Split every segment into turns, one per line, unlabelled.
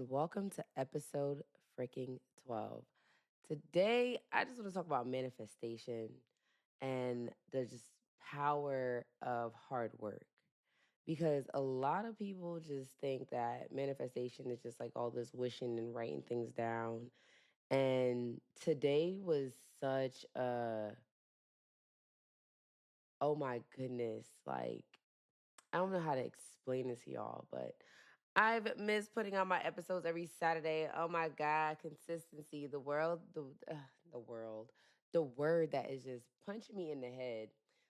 and welcome to episode freaking 12. Today, I just want to talk about manifestation and the just power of hard work. Because a lot of people just think that manifestation is just like all this wishing and writing things down. And today was such a, oh my goodness, like, I don't know how to explain this to y'all, but I've missed putting out my episodes every Saturday. Oh my God, consistency. The world, the word that is just punching me in the head.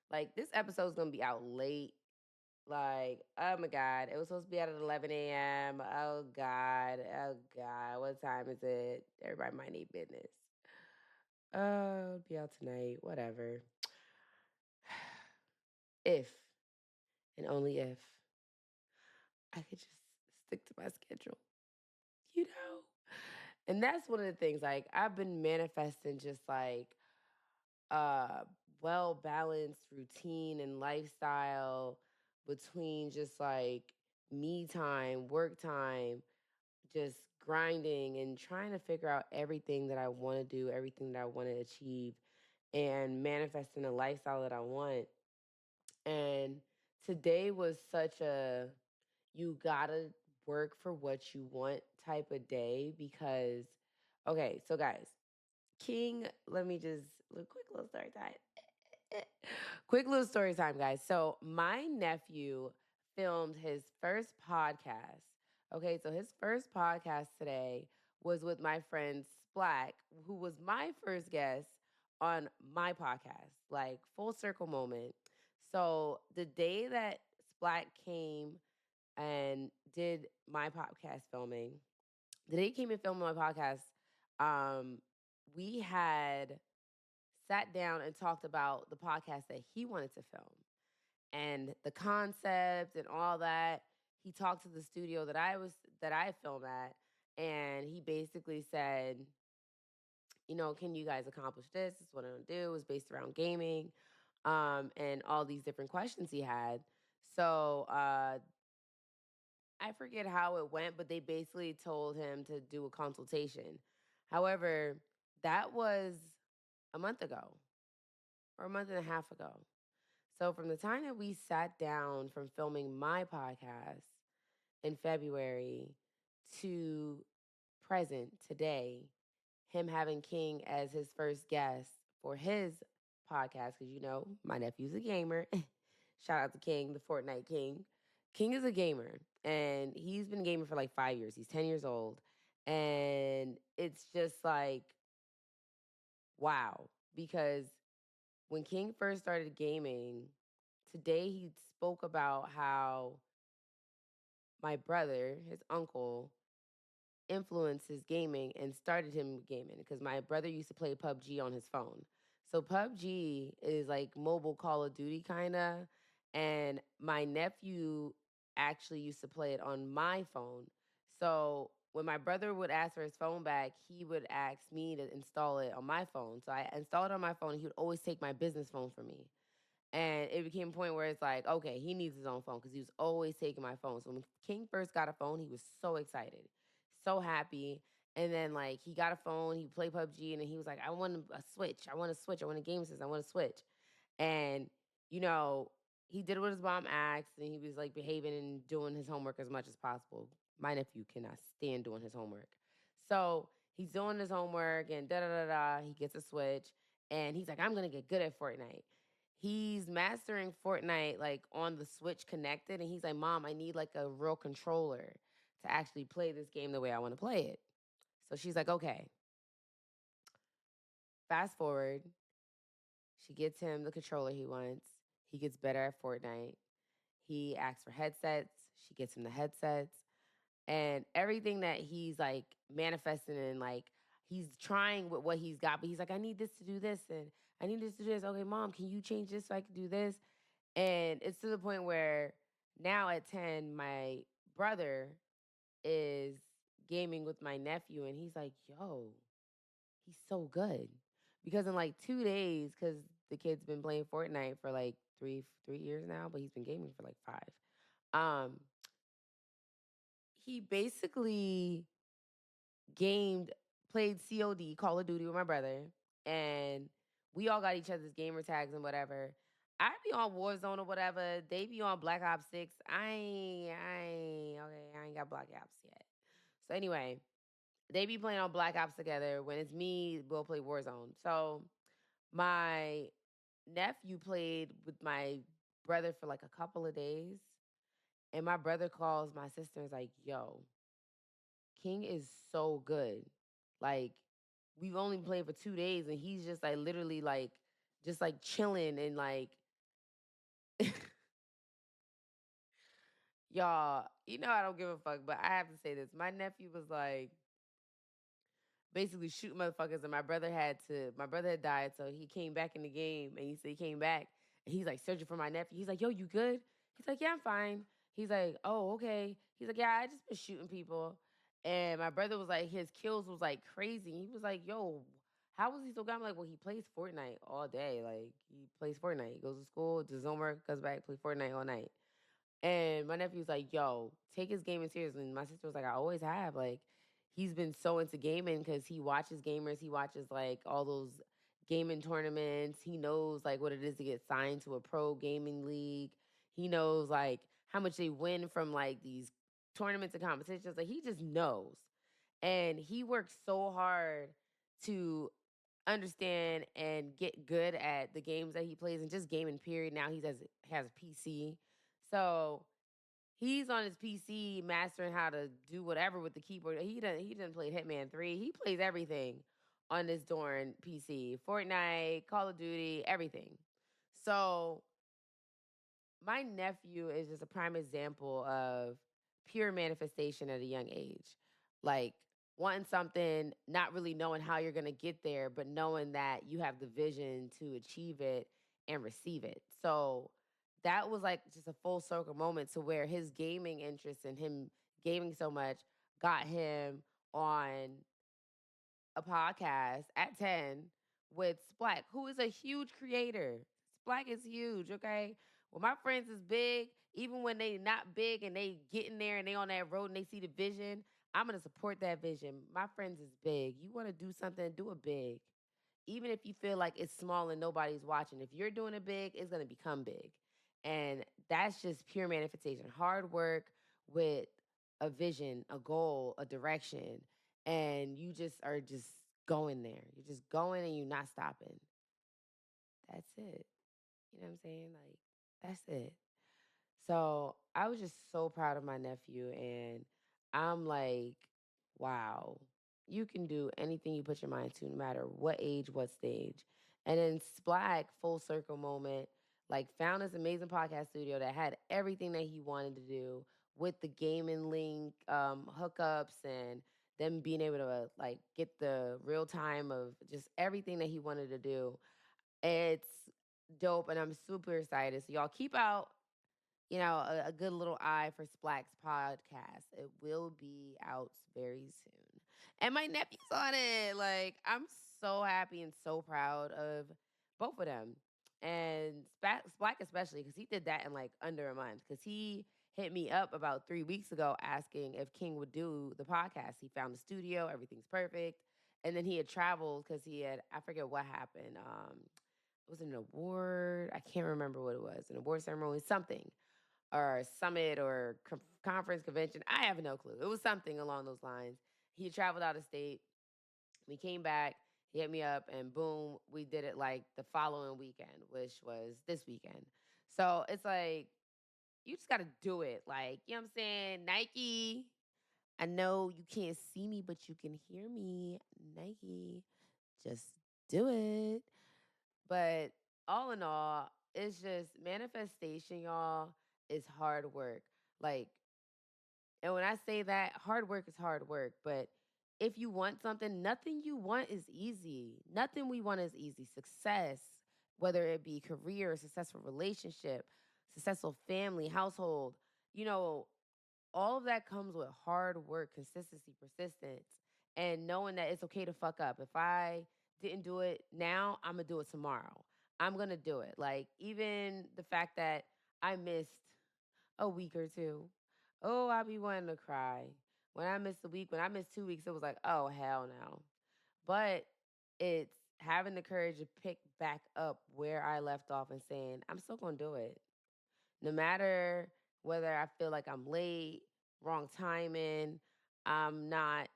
Like, this episode's gonna be out late. Like, oh my God, it was supposed to be out at 11 a.m. Oh God, what time is it? Everybody might need business. Oh, it'll be out tonight, whatever. If, and only if, I could just stick to my schedule, you know? And that's one of the things, like, I've been manifesting just like uh well balanced routine and lifestyle between just like me time, work time, just grinding and trying to figure out everything that I want to do, everything that I want to achieve, and manifesting a lifestyle that I want. And today was such a you gotta work for what you want type of day because, okay, so guys, King, let me just, quick little story time. Quick little story time, guys. So, my nephew filmed his first podcast. Okay, so his first podcast today was with my friend Splack, who was my first guest on my podcast, like full circle moment. So, the day that Splack came and did my podcast filming, the day he came and filmed my podcast, um, we had sat down and talked about the podcast that he wanted to film and the concept and all that. He talked to the studio that I filmed at, and he basically said, can you guys accomplish this? This is what I'm gonna do. It was based around gaming, and all these different questions he had. So I forget how it went, but they basically told him to do a consultation. However, that was a month ago or a month and a half ago. So from the time that we sat down from filming my podcast in February to present today, him having King as his first guest for his podcast, because my nephew's a gamer. Shout out to King, the Fortnite King. King is a gamer, and he's been gaming for like 5 years. He's 10 years old. And it's just like, wow. Because when King first started gaming, today he spoke about how my brother, his uncle, influenced his gaming and started him gaming because my brother used to play PUBG on his phone. So PUBG is like mobile Call of Duty kind of, and my nephew actually used to play it on my phone. So when my brother would ask for his phone back, he would ask me to install it on my phone. So I installed it on my phone. And he would always take my business phone from me. And it became a point where it's like, okay, he needs his own phone because he was always taking my phone. So when King first got a phone, he was so excited, so happy. And then like he got a phone, he played PUBG, and then he was like, I want a Switch. I want a Switch. I want a game system. I want a Switch. And, you know, he did what his mom asked and he was like behaving and doing his homework as much as possible. My nephew cannot stand doing his homework. So he's doing his homework and da da da da. He gets a Switch and he's like, I'm gonna get good at Fortnite. He's mastering Fortnite like on the Switch connected, and he's like, Mom, I need like a real controller to actually play this game the way I want to play it. So she's like, okay. Fast forward, she gets him the controller he wants. He gets better at Fortnite. He asks for headsets. She gets him the headsets. And everything that he's like manifesting and like he's trying with what he's got, but he's like, I need this to do this and I need this to do this. Okay, mom, can you change this so I can do this? And it's to the point where now at 10, my brother is gaming with my nephew and he's like, yo, he's so good. Because in like 2 days, because the kid's been playing Fortnite for like three years now, but he's been gaming for like five. Um, he basically gamed, played COD, Call of Duty with my brother, and we all got each other's gamer tags and whatever. I be on Warzone or whatever. They be on Black Ops 6. I ain't got Black Ops yet. So anyway, they be playing on Black Ops together. When it's me, we'll play Warzone. So my nephew played with my brother for like a couple of days. And my brother calls my sister and is like, yo, King is so good. Like, we've only played for 2 days and he's just like literally like just like chilling and like y'all, I don't give a fuck, but I have to say this. My nephew was like basically shooting motherfuckers, and my brother had died, so he came back in the game, and he said he came back, and he's like searching for my nephew. He's like, "Yo, you good?" He's like, "Yeah, I'm fine." He's like, "Oh, okay." He's like, "Yeah, I just been shooting people," and my brother was like, his kills was like crazy. He was like, "Yo, how was he so good?" I'm like, "Well, he plays Fortnite all day. Like, he plays Fortnite. He goes to school, does homework, comes back, plays Fortnite all night." And my nephew was like, "Yo, take his gaming seriously." And my sister was like, "I always have." Like, he's been so into gaming because he watches gamers. He watches like all those gaming tournaments. He knows like what it is to get signed to a pro gaming league. He knows like how much they win from like these tournaments and competitions. Like, he just knows. And he works so hard to understand and get good at the games that he plays and just gaming period. Now has a PC. So he's on his PC mastering how to do whatever with the keyboard. He done played Hitman 3. He plays everything on this darn PC. Fortnite, Call of Duty, everything. So my nephew is just a prime example of pure manifestation at a young age. Like, wanting something, not really knowing how you're going to get there, but knowing that you have the vision to achieve it and receive it. So that was like just a full circle moment to where his gaming interest and him gaming so much got him on a podcast at 10 with Splack, who is a huge creator. Splack is huge, okay? Well, my friends is big, even when they not big and they get in there and they on that road and they see the vision, I'm gonna support that vision. My friends is big. You wanna do something, do it big. Even if you feel like it's small and nobody's watching. If you're doing it big, it's gonna become big. And that's just pure manifestation. Hard work with a vision, a goal, a direction, and you just are just going there. You're just going and you're not stopping. That's it. You know what I'm saying? Like, that's it. So I was just so proud of my nephew, and I'm like, wow, you can do anything you put your mind to, no matter what age, what stage. And then Splack, full circle moment, like found this amazing podcast studio that had everything that he wanted to do with the gaming link hookups and them being able to like get the real time of just everything that he wanted to do. It's dope, and I'm super excited. So y'all keep out a good little eye for Splack's podcast. It will be out very soon. And my nephew's on it. Like, I'm so happy and so proud of both of them. And Splack especially, because he did that in like under a month. Because he hit me up about 3 weeks ago asking if King would do the podcast. He found the studio, everything's perfect. And then he had traveled because I forget what happened. It was an award. I can't remember what it was, an award ceremony, something or summit or conference convention. I have no clue. It was something along those lines. He traveled out of state. We came back. He hit me up, and boom, we did it like the following weekend, which was this weekend. So it's like you just got to do it. Like, you know what I'm saying? Nike. I know you can't see me, but you can hear me. Nike. Just do it. But all in all, it's just manifestation, y'all, is hard work. Like, and when I say that, hard work is hard work. But if you want something, nothing you want is easy. Nothing we want is easy. Success, whether it be career, successful relationship, successful family, household, you know, all of that comes with hard work, consistency, persistence, and knowing that it's okay to fuck up. If I didn't do it now, I'm gonna do it tomorrow. I'm gonna do it. Like, even the fact that I missed a week or two. Oh, I be wanting to cry When I missed a week, when I missed 2 weeks, it was like, oh hell no. But it's having the courage to pick back up where I left off and saying, I'm still gonna do it. No matter whether I feel like I'm late, wrong timing, I'm not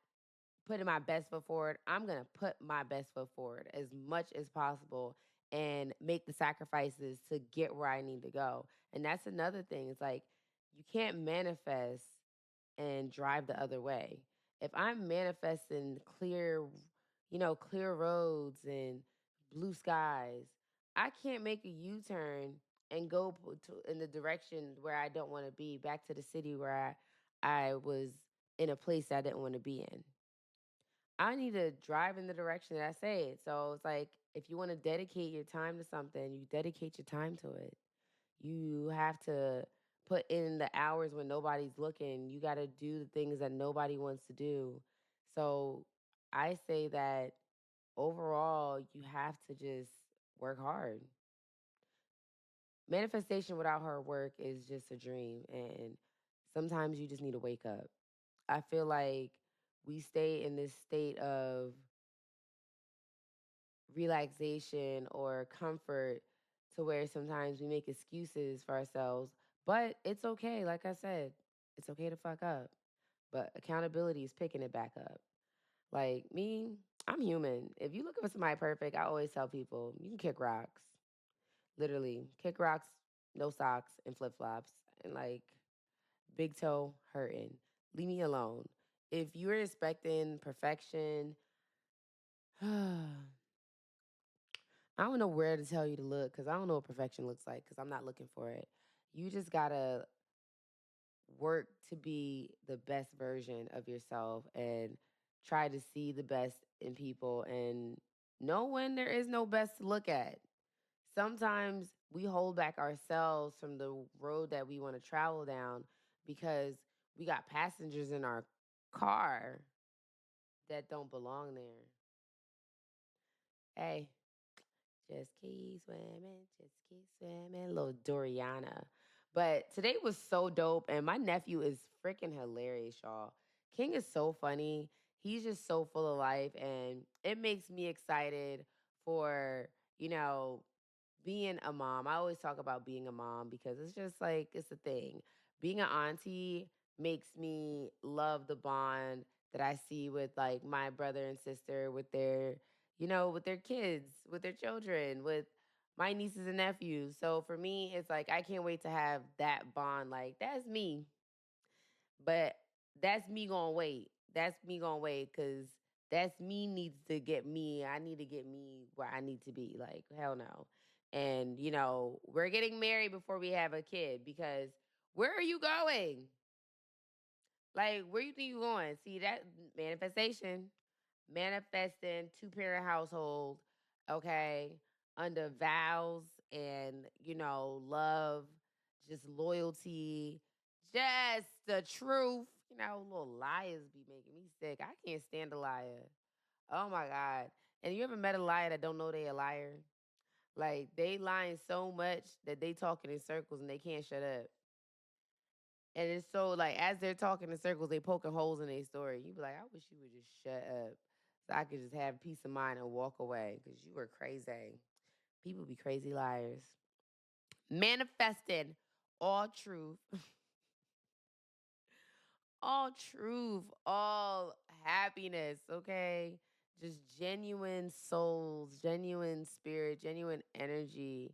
putting my best foot forward. I'm going to put my best foot forward as much as possible and make the sacrifices to get where I need to go. And that's another thing. It's like you can't manifest and drive the other way. If I'm manifesting clear, clear roads and blue skies, I can't make a U-turn and go in the direction where I don't want to be, back to the city where I was in a place I didn't want to be in. I need to drive in the direction that I say it. So it's like if you want to dedicate your time to something, you dedicate your time to it. You have to put in the hours when nobody's looking. You got to do the things that nobody wants to do. So I say that overall, you have to just work hard. Manifestation without hard work is just a dream. And sometimes you just need to wake up. I feel like we stay in this state of relaxation or comfort to where sometimes we make excuses for ourselves. But it's okay. Like I said, it's okay to fuck up. But accountability is picking it back up. Like me, I'm human. If you looking for somebody perfect, I always tell people you can kick rocks. Literally, kick rocks, no socks, and flip flops, and like big toe hurting. Leave me alone. If you're expecting perfection, I don't know where to tell you to look because I don't know what perfection looks like because I'm not looking for it. You just gotta work to be the best version of yourself and try to see the best in people and know when there is no best to look at. Sometimes we hold back ourselves from the road that we want to travel down because we got passengers in our car that don't belong there. Hey, just keep swimming, just keep swimming, little Doriana. But today was so dope, and my nephew is freaking hilarious, y'all. King is so funny. He's just so full of life, and it makes me excited for, you know, being a mom. I always talk about being a mom because it's just like, it's a thing. Being an auntie makes me love the bond that I see with like my brother and sister with their with their kids, with their children, with my nieces and nephews. So for me, it's like I can't wait to have that bond. Like that's me, but that's me gonna wait. That's me gonna wait because that's me needs to get me. I need to get me where I need to be. Like hell no. And we're getting married before we have a kid because where are you going? Like where you think you going? See that manifestation manifesting two-parent household, okay, under vows and, love, just loyalty, just the truth. Little liars be making me sick. I can't stand a liar. Oh my God. And you ever met a liar that don't know they a liar? Like they lying so much that they talking in circles and they can't shut up. And it's so like as they're talking in circles, they poking holes in their story. You be like, I wish you would just shut up, so I could just have peace of mind and walk away because you were crazy. People be crazy liars. Manifesting all truth, all truth, all happiness. Okay, just genuine souls, genuine spirit, genuine energy.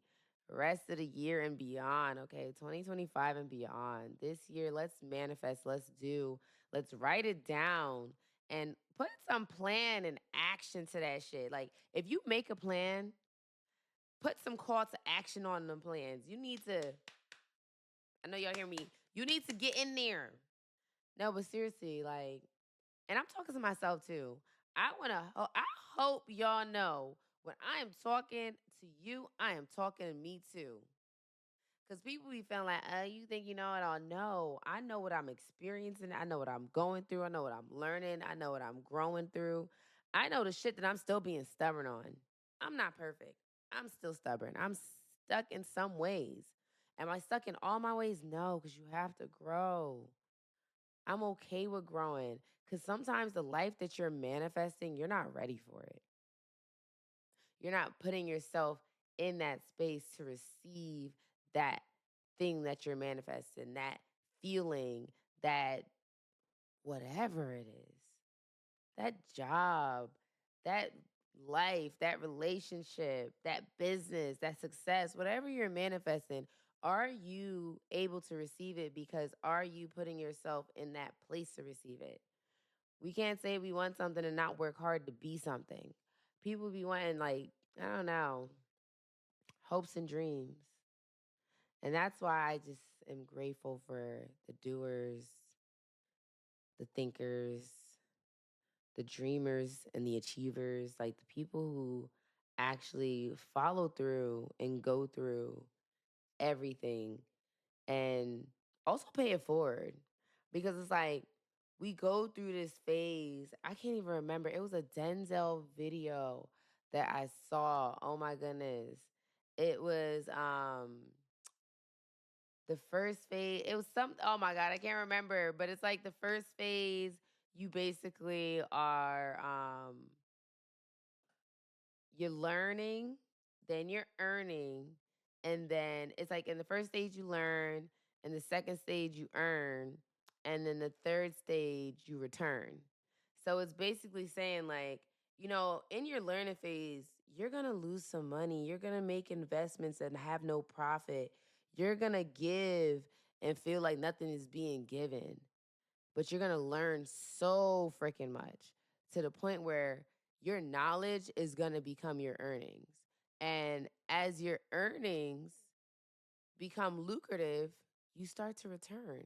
Rest of the year and beyond. Okay, 2025 and beyond. This year, let's manifest, let's do, let's write it down and put some plan and action to that shit. Like, if you make a plan, put some call to action on them plans. You need to, I know y'all hear me, you need to get in there. No, but seriously, like, and I'm talking to myself too. I hope y'all know when I am talking to you, I am talking to me too. Because people be feeling like, you think you know it all. No, I know what I'm experiencing. I know what I'm going through. I know what I'm learning. I know what I'm growing through. I know the shit that I'm still being stubborn on. I'm not perfect. I'm still stubborn. I'm stuck in some ways. Am I stuck in all my ways? No, because you have to grow. I'm okay with growing. Because sometimes the life that you're manifesting, you're not ready for it. You're not putting yourself in that space to receive that thing that you're manifesting, that feeling, that whatever it is, that job, that life, that relationship, that business, that success, whatever you're manifesting, are you able to receive it? Because are you putting yourself in that place to receive it? We can't say we want something and not work hard to be something. People be wanting, like, I don't know, hopes and dreams. And that's why I just am grateful for the doers, the thinkers, the dreamers, and the achievers, like the people who actually follow through and go through everything and also pay it forward. Because it's like we go through this phase. I can't even remember. It was a Denzel video that I saw. Oh my goodness. It was the first phase. It was some, oh my God, I can't remember, but it's like the first phase you basically are you're learning, then you're earning, and then it's like in the first stage you learn, in the second stage you earn, and then the third stage you return. So it's basically saying like, in your learning phase, you're going to lose some money. You're going to make investments and have no profit. You're going to give and feel like nothing is being given, but you're going to learn so freaking much to the point where your knowledge is going to become your earnings. And as your earnings become lucrative, you start to return.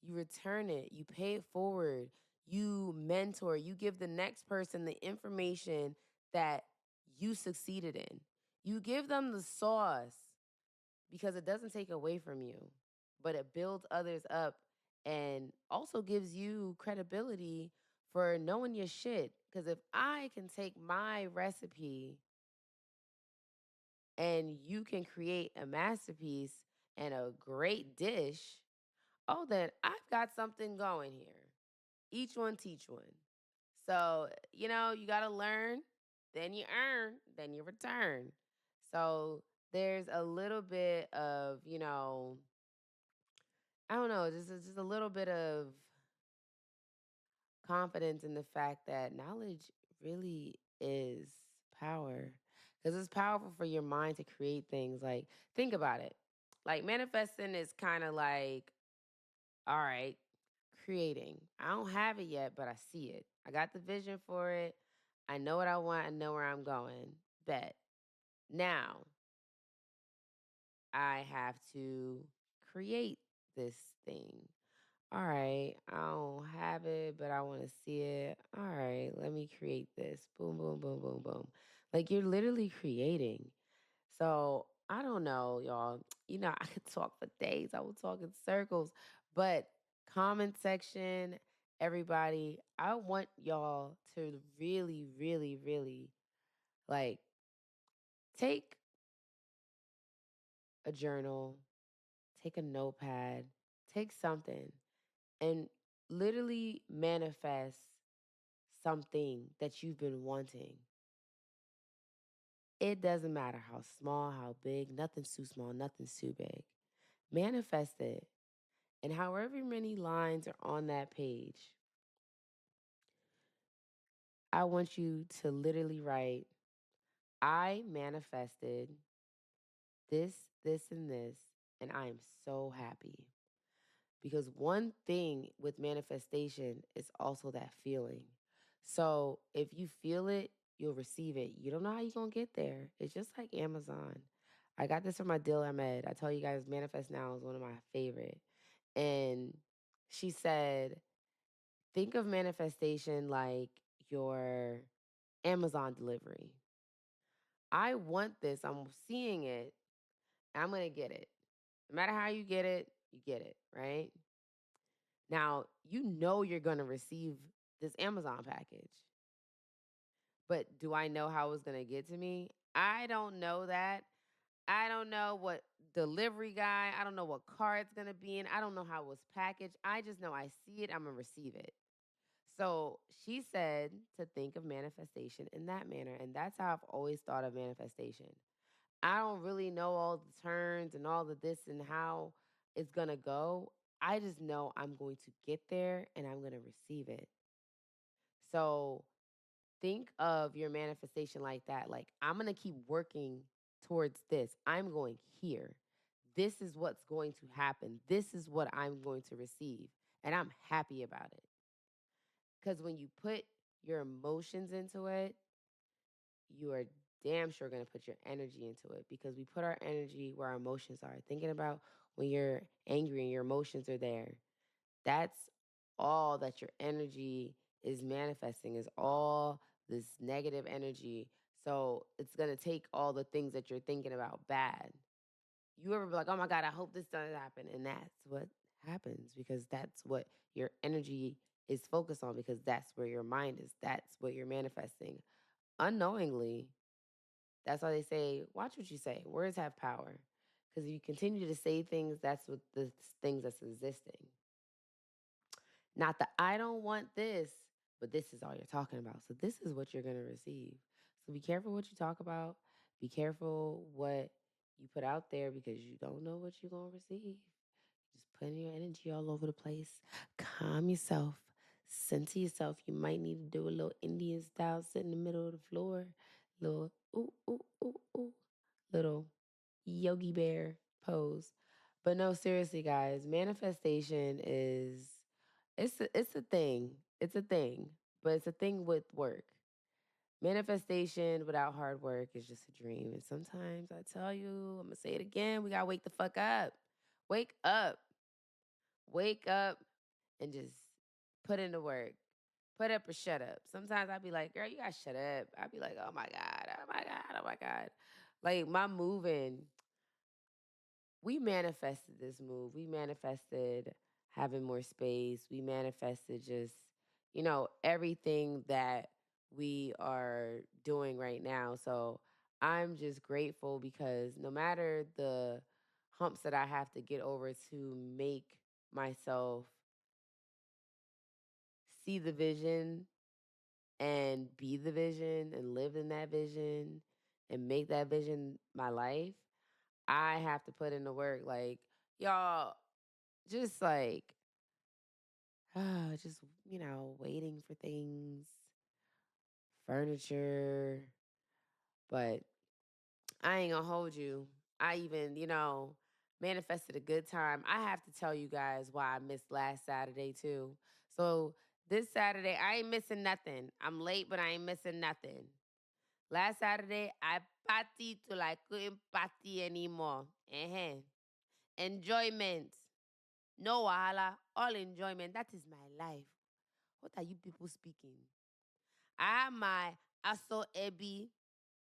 You return it, you pay it forward, you mentor, you give the next person the information that you succeeded in. You give them the sauce because it doesn't take away from you, but it builds others up and also gives you credibility for knowing your shit. Because if I can take my recipe and you can create a masterpiece and a great dish, oh, then I've got something going here. Each one teach one. So, you got to learn, then you earn, then you return. So there's a little bit of, I don't know, just a little bit of confidence in the fact that knowledge really is power. Because it's powerful for your mind to create things. Like, think about it. Like, manifesting is kind of like, all right, creating. I don't have it yet, but I see it. I got the vision for it. I know what I want. I know where I'm going. Bet. Now, I have to create this thing. All right, I don't have it, but I want to see it. All right, let me create this. Boom, boom, boom, boom, boom. Like you're literally creating. So I don't know, y'all. I could talk for days. I will talk in circles. But comment section, everybody, I want y'all to really, really, really like take a journal, take a notepad, take something, and literally manifest something that you've been wanting. It doesn't matter how small, how big, nothing's too small, nothing's too big. Manifest it. And however many lines are on that page, I want you to literally write, I manifested this, this, and this, and I am so happy. Because one thing with manifestation is also that feeling. So if you feel it, you'll receive it. You don't know how you're going to get there. It's just like Amazon. I got this from my deal Ahmed. I tell you guys, Manifest Now is one of my favorite. And she said, think of manifestation like your Amazon delivery. I want this. I'm seeing it. I'm going to get it. No matter how you get it, right? Now, you know you're going to receive this Amazon package. But do I know how it's going to get to me? I don't know that. I don't know what delivery guy. I don't know what car it's gonna be in. I don't know how it was packaged. I just know I see it, I'm gonna receive it. So she said to think of manifestation in that manner. And that's how I've always thought of manifestation. I don't really know all the turns and all of this and how it's gonna go. I just know I'm going to get there and I'm gonna receive it. So think of your manifestation like that. Like, I'm going to keep working towards this. I'm going here. This is what's going to happen. This is what I'm going to receive. And I'm happy about it. Because when you put your emotions into it, you are damn sure going to put your energy into it because we put our energy where our emotions are. Thinking about when you're angry and your emotions are there, that's all that your energy is manifesting, is all this negative energy. So it's going to take all the things that you're thinking about bad. You ever be like, oh my God, I hope this doesn't happen. And that's what happens because that's what your energy is focused on because that's where your mind is. That's what you're manifesting. Unknowingly, that's why they say, watch what you say. Words have power. Because if you continue to say things, that's what the things that's existing. Not that I don't want this, but this is all you're talking about. So this is what you're going to receive. So be careful what you talk about. Be careful what you put out there because you don't know what you're going to receive. Just putting your energy all over the place. Calm yourself. Center yourself. You might need to do a little Indian style, sit in the middle of the floor. Little ooh, ooh, ooh, ooh. Little Yogi Bear pose. But no, seriously, guys, manifestation is it's a thing. It's a thing, but it's a thing with work. Manifestation without hard work is just a dream. And sometimes I tell you, I'm gonna say it again, we gotta wake the fuck up. Wake up. Wake up and just put in the work. Put up or shut up. Sometimes I'd be like, girl, you gotta shut up. I'd be like, oh my God, oh my God, oh my God. Like my moving, we manifested this move. We manifested having more space. We manifested just, everything that we are doing right now. So I'm just grateful because no matter the humps that I have to get over to make myself see the vision and be the vision and live in that vision and make that vision my life, I have to put in the work. Like, y'all, just like, just, waiting for things, furniture. But I ain't gonna hold you. I even, manifested a good time. I have to tell you guys why I missed last Saturday too. So this Saturday, I ain't missing nothing. I'm late, but I ain't missing nothing. Last Saturday, I partied till I couldn't party anymore. Enjoyment. No wahala. All enjoyment. That is my life. What are you people speaking? I have my Aso Ebi.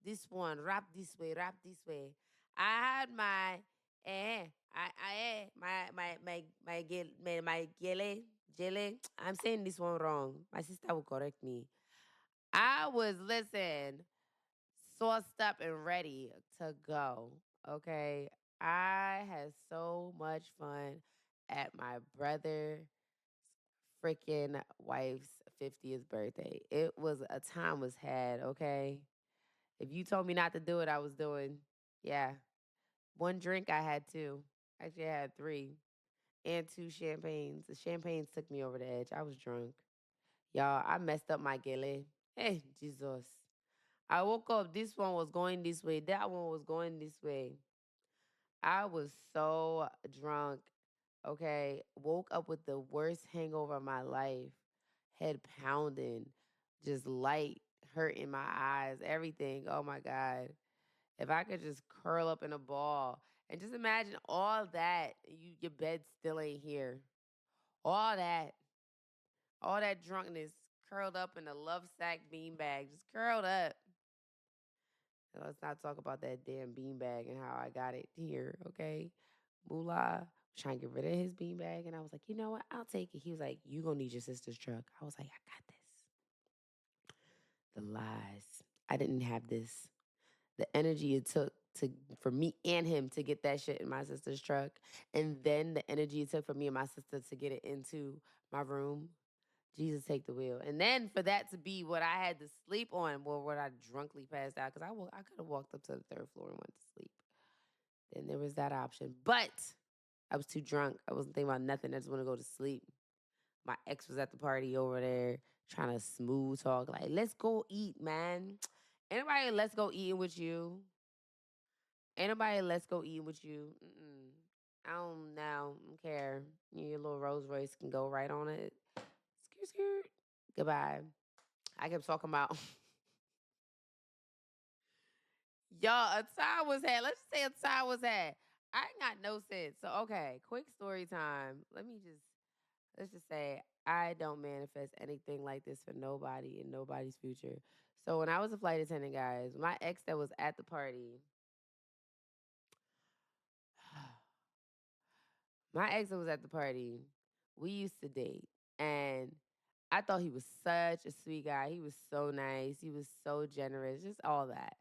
This one, wrap this way, wrap this way. I had my my gele. I'm saying this one wrong. My sister will correct me. I was sauced up and ready to go. Okay. I had so much fun at my brother freaking wife's 50th birthday. It was a time was had, okay? If you told me not to do it, I was doing. Yeah. One drink I had two. Actually, I had three and two champagnes. The champagnes took me over the edge. I was drunk. Y'all, I messed up my gele. Hey, Jesus. I woke up, this one was going this way, that one was going this way. I was so drunk, okay? Woke up with the worst hangover of my life, head pounding, just light hurt in my eyes, everything. Oh my God. If I could just curl up in a ball and just imagine all that, your bed still ain't here. All that, all that drunkenness curled up in a love sack beanbag, just curled up. Let's not talk about that damn beanbag and how I got it here, okay? Moolah was trying to get rid of his beanbag, and I was like, you know what? I'll take it. He was like, you gonna need your sister's truck. I was like, I got this. The lies. I didn't have this. The energy it took to for me and him to get that shit in my sister's truck, and then the energy it took for me and my sister to get it into my room. Jesus take the wheel. And then for that to be what I had to sleep on, well, what I drunkly passed out, because I could have walked up to the third floor and went to sleep. Then there was that option. But I was too drunk. I wasn't thinking about nothing. I just want to go to sleep. My ex was at the party over there trying to smooth talk, like, let's go eat, man. Anybody let's go eating with you? Anybody let's go eating with you? Mm-mm. I don't know. I don't care. Your little Rolls Royce can go right on it. Skirt, skirt. Goodbye. I kept talking about y'all. A time was had. Let's just say a time was had. I ain't got no sense. So okay, quick story time. Let's just say I don't manifest anything like this for nobody in nobody's future. So when I was a flight attendant, guys, my ex that was at the party, my ex that was at the party, we used to date, and I thought he was such a sweet guy. He was so nice. He was so generous. Just all that.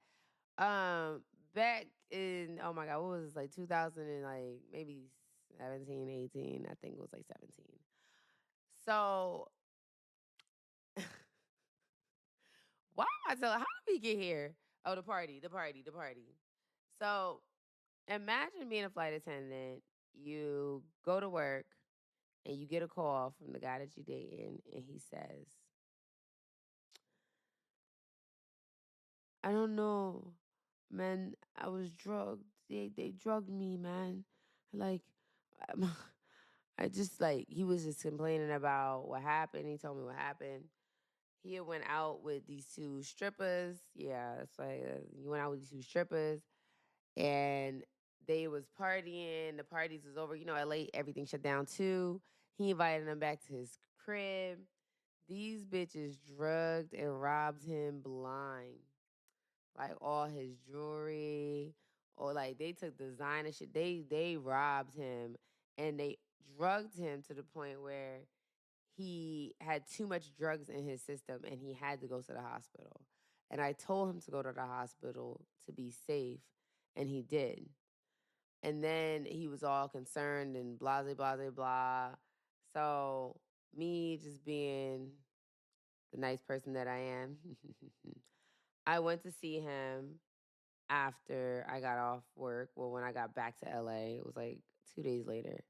Um, Back in, oh my God, what was this, like 2000 and like maybe 17, 18? I think it was like 17. So why am I telling? How did we get here? Oh, the party, the party, the party. So imagine being a flight attendant. You go to work and you get a call from the guy that you're dating, and he says, "I don't know, man. I was drugged. They drugged me, man. Like, I just like he was just complaining about what happened. He told me what happened. He had went out with these two strippers. Yeah, that's right. He went out with these two strippers, and they was partying. The parties was over. You know, LA, everything shut down too. He invited them back to his crib. These bitches drugged and robbed him blind. Like all his jewelry, or like they took designer shit. They robbed him and they drugged him to the point where he had too much drugs in his system and he had to go to the hospital. And I told him to go to the hospital to be safe, and he did. And then he was all concerned and blah, blah, blah, blah. So, me just being the nice person that I am, I went to see him after I got off work. Well, when I got back to LA, it was like 2 days later.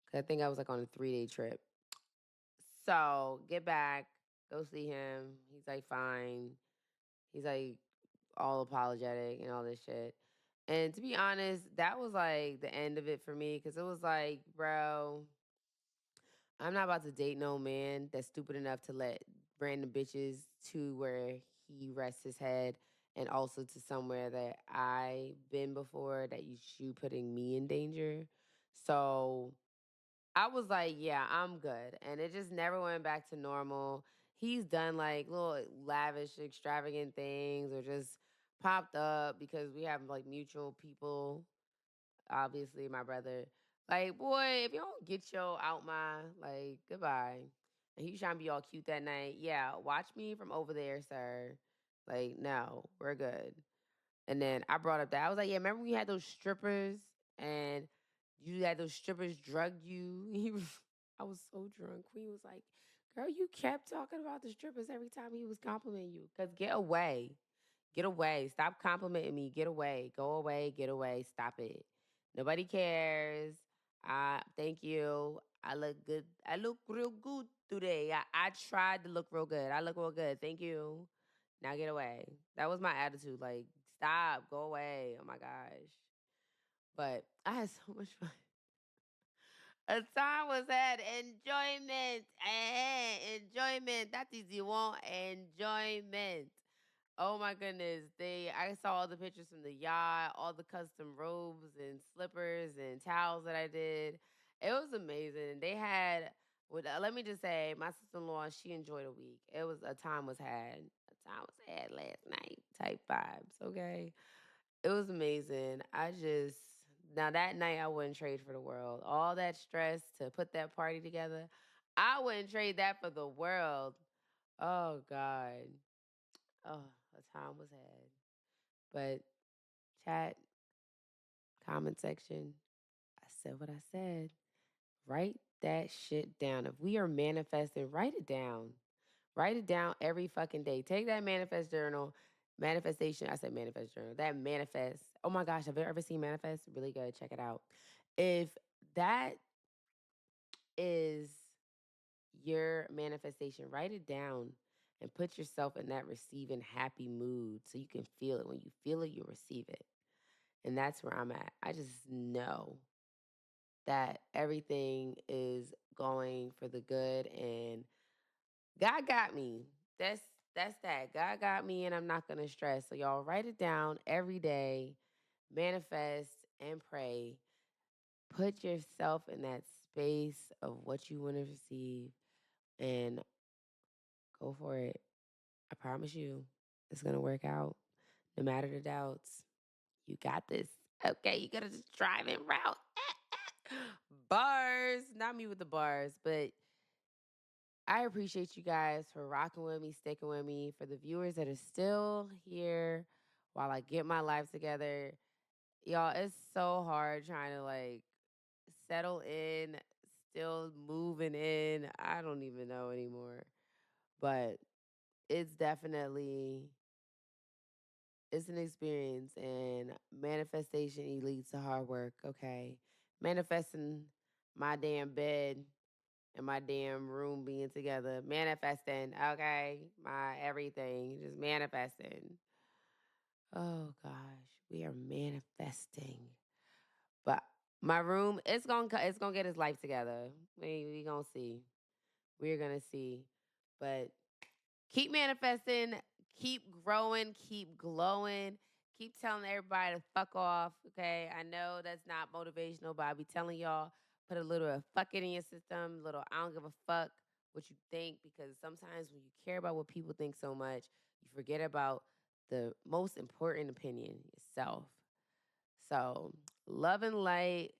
'Cause I think I was like on a 3-day trip. So get back, go see him. He's like fine. He's like all apologetic and all this shit. And to be honest, that was like the end of it for me because it was like, bro, I'm not about to date no man that's stupid enough to let random bitches to where he rests his head and also to somewhere that I've been before that you putting me in danger. So I was like, yeah, I'm good. And it just never went back to normal. He's done like little lavish, extravagant things or just popped up because we have like mutual people. Obviously, my brother. Like, boy, if you don't get your out my, like, goodbye. And he trying to be all cute that night. Yeah, watch me from over there, sir. Like, no, we're good. And then I brought up that I was like, yeah, remember we had those strippers and you had those strippers drug you? He was, I was so drunk. Queen was like, girl, you kept talking about the strippers every time he was complimenting you. Cause get away. Get away. Stop complimenting me. Get away. Go away. Get away. Stop it. Nobody cares. Thank you. I look good. I look real good today. I tried to look real good. I look real good. Thank you. Now get away. That was my attitude. Like, stop. Go away. Oh my gosh. But I had so much fun. A time was had enjoyment. Enjoyment. That is you want enjoyment. Oh my goodness. I saw all the pictures from the yacht, all the custom robes and slippers and towels that I did. It was amazing. They had let me just say, my sister-in-law, she enjoyed a week. It was a time was had. A time was had last night type vibes, okay? It was amazing. Now that night I wouldn't trade for the world. All that stress to put that party together, I wouldn't trade that for the world. Oh God. Oh, a time was had. But chat, comment section. I said what I said. Write that shit down. If we are manifesting, write it down. Write it down every fucking day. Take that manifest journal, manifestation. I said manifest journal. That manifest. Oh my gosh, have you ever seen Manifest? Really good. Check it out. If that is your manifestation, write it down and put yourself in that receiving happy mood so you can feel it. When you feel it, you'll receive it. And that's where I'm at. I just know that everything is going for the good and God got me. That's that. God got me and I'm not gonna stress. So y'all write it down every day, manifest and pray. Put yourself in that space of what you want to receive and go for it. I promise you, it's gonna work out. No matter the doubts. You got this. Okay, you gotta just drive in route. Bars. Not me with the bars, but I appreciate you guys for rocking with me, sticking with me. For the viewers that are still here while I get my life together, y'all, it's so hard trying to like settle in, still moving in. I don't even know anymore. But it's definitely it's an experience and manifestation leads to hard work, okay? Manifesting my damn bed and my damn room being together. Manifesting, okay? My everything. Just manifesting. Oh gosh, we are manifesting. But my room, it's gonna get its life together. We gonna see. We're gonna see. But keep manifesting, keep growing, keep glowing, keep telling everybody to fuck off. Okay. I know that's not motivational, but I be telling y'all, put a little of fuck it in your system, little I don't give a fuck what you think, because sometimes when you care about what people think so much, you forget about the most important opinion, yourself. So, love and light.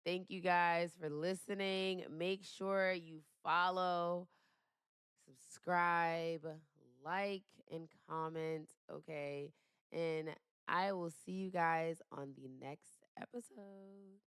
Thank you guys for listening. Make sure you follow, subscribe, like, and comment. Okay. And I will see you guys on the next episode.